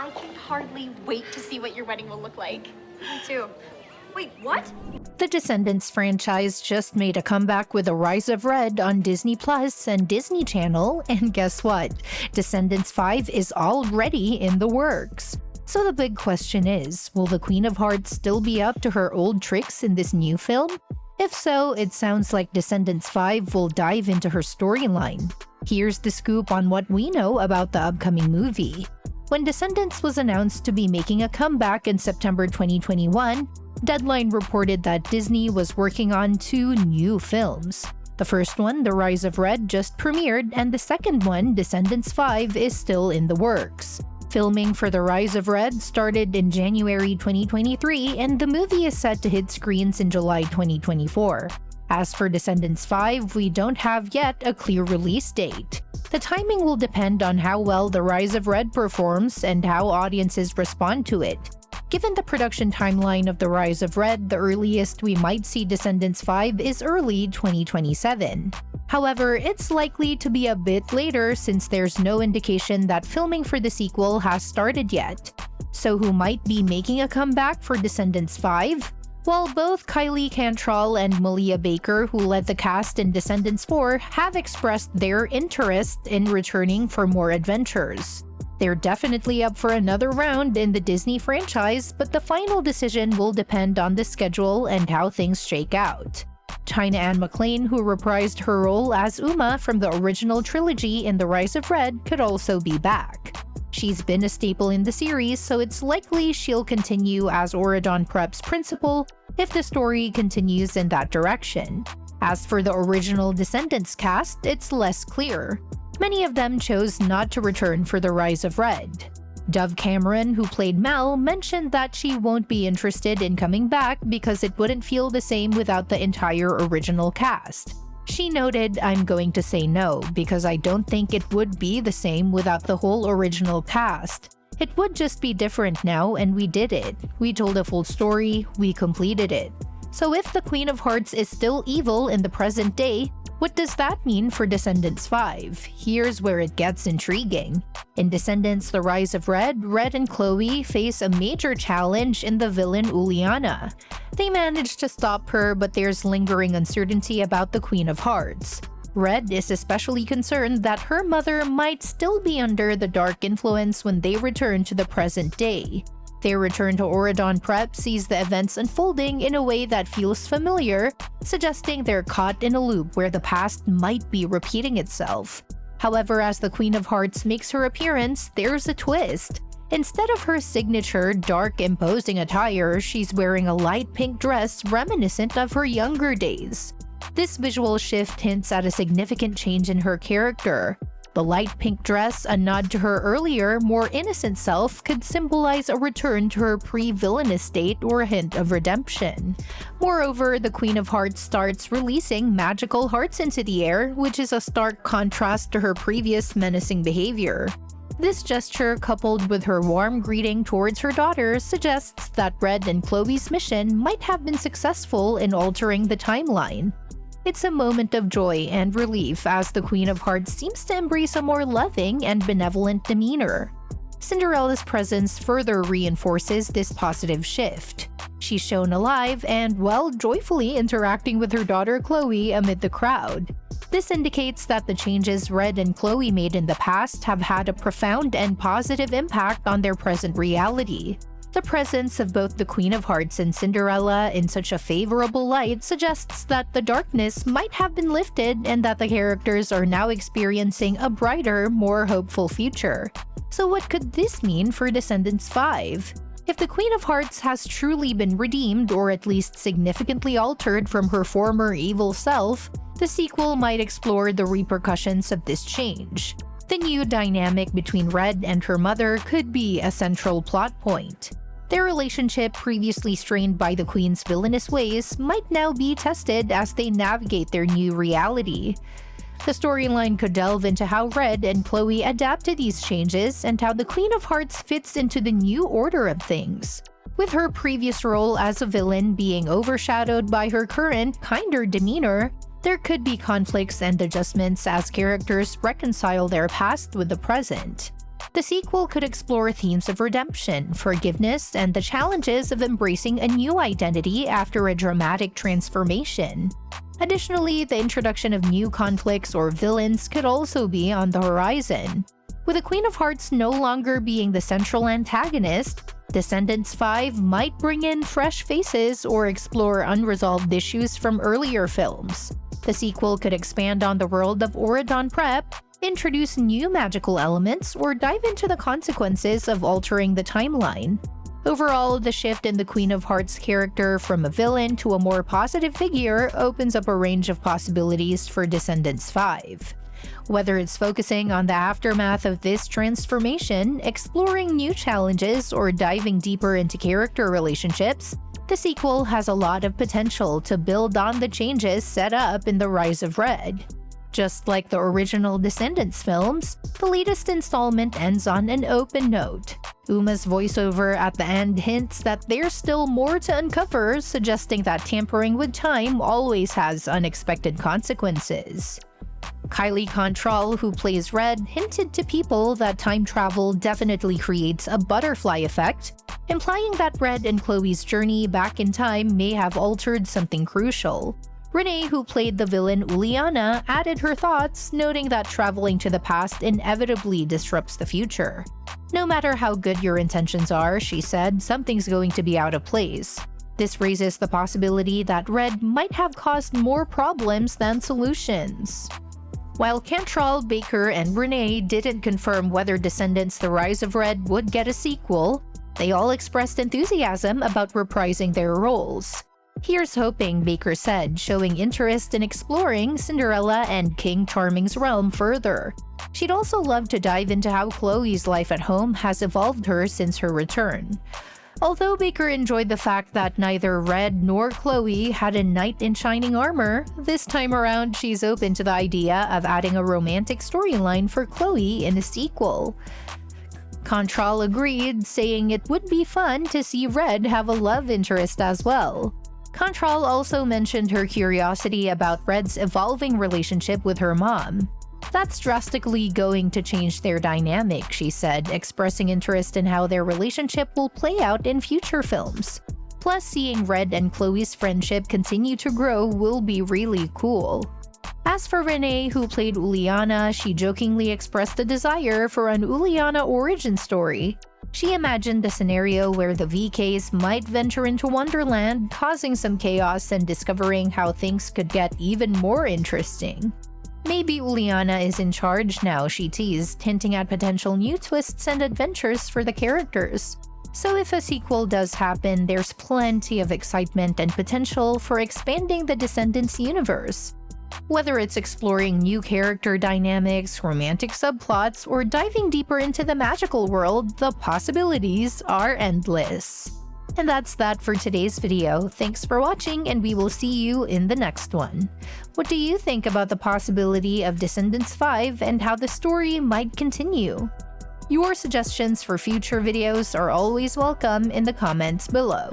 I can hardly wait to see what your wedding will look like. Me too. Wait, what? The Descendants franchise just made a comeback with The Rise of Red on Disney Plus and Disney Channel, and guess what? Descendants 5 is already in the works. So the big question is, will the Queen of Hearts still be up to her old tricks in this new film? If so, it sounds like Descendants 5 will dive into her storyline. Here's the scoop on what we know about the upcoming movie. When Descendants was announced to be making a comeback in September 2021, Deadline reported that Disney was working on 2 new films. The first one, The Rise of Red, just premiered, and the second one, Descendants 5, is still in the works. Filming for The Rise of Red started in January 2023, and the movie is set to hit screens in July 2024. As for Descendants 5, we don't have yet a clear release date. The timing will depend on how well The Rise of Red performs and how audiences respond to it. Given the production timeline of The Rise of Red, the earliest we might see Descendants 5 is early 2027. However, it's likely to be a bit later since there's no indication that filming for the sequel has started yet. So who might be making a comeback for Descendants 5? Well, both Kylie Cantrell and Malia Baker, who led the cast in Descendants 4, have expressed their interest in returning for more adventures. They're definitely up for another round in the Disney franchise, but the final decision will depend on the schedule and how things shake out. China Anne McClain, who reprised her role as Uma from the original trilogy in The Rise of Red, could also be back. She's been a staple in the series, so it's likely she'll continue as Auradon Prep's principal if the story continues in that direction. As for the original Descendants cast, it's less clear. Many of them chose not to return for The Rise of Red. Dove Cameron, who played Mel, mentioned that she won't be interested in coming back because it wouldn't feel the same without the entire original cast. She noted, "I'm going to say no, because I don't think it would be the same without the whole original cast. It would just be different now, and we did it. We told a full story, we completed it." So if the Queen of Hearts is still evil in the present day, what does that mean for Descendants 5? Here's where it gets intriguing. In Descendants: The Rise of Red, Red and Chloe face a major challenge in the villain Uliana. They manage to stop her, but there's lingering uncertainty about the Queen of Hearts. Red is especially concerned that her mother might still be under the dark influence when they return to the present day. Their return to Auradon Prep sees the events unfolding in a way that feels familiar, suggesting they're caught in a loop where the past might be repeating itself. However, as the Queen of Hearts makes her appearance, there's a twist. Instead of her signature dark, imposing attire, she's wearing a light pink dress reminiscent of her younger days. This visual shift hints at a significant change in her character. The light pink dress, a nod to her earlier, more innocent self, could symbolize a return to her pre-villainous state or a hint of redemption. Moreover, the Queen of Hearts starts releasing magical hearts into the air, which is a stark contrast to her previous menacing behavior. This gesture, coupled with her warm greeting towards her daughter, suggests that Red and Chloe's mission might have been successful in altering the timeline. It's a moment of joy and relief as the Queen of Hearts seems to embrace a more loving and benevolent demeanor. Cinderella's presence further reinforces this positive shift. She's shown alive and, well, joyfully interacting with her daughter Chloe amid the crowd. This indicates that the changes Red and Chloe made in the past have had a profound and positive impact on their present reality. The presence of both the Queen of Hearts and Cinderella in such a favorable light suggests that the darkness might have been lifted and that the characters are now experiencing a brighter, more hopeful future. So what could this mean for Descendants 5? If the Queen of Hearts has truly been redeemed or at least significantly altered from her former evil self, the sequel might explore the repercussions of this change. The new dynamic between Red and her mother could be a central plot point. Their relationship, previously strained by the Queen's villainous ways, might now be tested as they navigate their new reality. The storyline could delve into how Red and Chloe adapt to these changes and how the Queen of Hearts fits into the new order of things. With her previous role as a villain being overshadowed by her current, kinder demeanor, there could be conflicts and adjustments as characters reconcile their past with the present. The sequel could explore themes of redemption, forgiveness, and the challenges of embracing a new identity after a dramatic transformation. Additionally, the introduction of new conflicts or villains could also be on the horizon. With the Queen of Hearts no longer being the central antagonist, Descendants 5 might bring in fresh faces or explore unresolved issues from earlier films. The sequel could expand on the world of Auradon Prep, introduce new magical elements, or dive into the consequences of altering the timeline. Overall, the shift in the Queen of Hearts character from a villain to a more positive figure opens up a range of possibilities for Descendants 5. Whether it's focusing on the aftermath of this transformation, exploring new challenges, or diving deeper into character relationships, the sequel has a lot of potential to build on the changes set up in The Rise of Red. Just like the original Descendants films, the latest installment ends on an open note. Uma's voiceover at the end hints that there's still more to uncover, suggesting that tampering with time always has unexpected consequences. Kylie Contral, who plays Red, hinted to people that time travel definitely creates a butterfly effect, implying that Red and Chloe's journey back in time may have altered something crucial. Renee, who played the villain Uliana, added her thoughts, noting that traveling to the past inevitably disrupts the future. No matter how good your intentions are, she said, something's going to be out of place. This raises the possibility that Red might have caused more problems than solutions. While Cantrell, Baker, and Renee didn't confirm whether Descendants: The Rise of Red would get a sequel, they all expressed enthusiasm about reprising their roles. "Here's hoping," Baker said, showing interest in exploring Cinderella and King Charming's realm further. She'd also love to dive into how Chloe's life at home has evolved her since her return. Although Baker enjoyed the fact that neither Red nor Chloe had a knight in shining armor, this time around she's open to the idea of adding a romantic storyline for Chloe in a sequel. Contral agreed, saying it would be fun to see Red have a love interest as well. Contral also mentioned her curiosity about Red's evolving relationship with her mom. "That's drastically going to change their dynamic," she said, expressing interest in how their relationship will play out in future films. Plus, seeing Red and Chloe's friendship continue to grow will be really cool. As for Renee, who played Uliana, she jokingly expressed a desire for an Uliana origin story. She imagined a scenario where the VKs might venture into Wonderland, causing some chaos and discovering how things could get even more interesting. "Maybe Uliana is in charge now," she teased, hinting at potential new twists and adventures for the characters. So if a sequel does happen, there's plenty of excitement and potential for expanding the Descendants universe. Whether it's exploring new character dynamics, romantic subplots, or diving deeper into the magical world, the possibilities are endless. And that's that for today's video. Thanks for watching, and we will see you in the next one. What do you think about the possibility of Descendants 5 and how the story might continue? Your suggestions for future videos are always welcome in the comments below.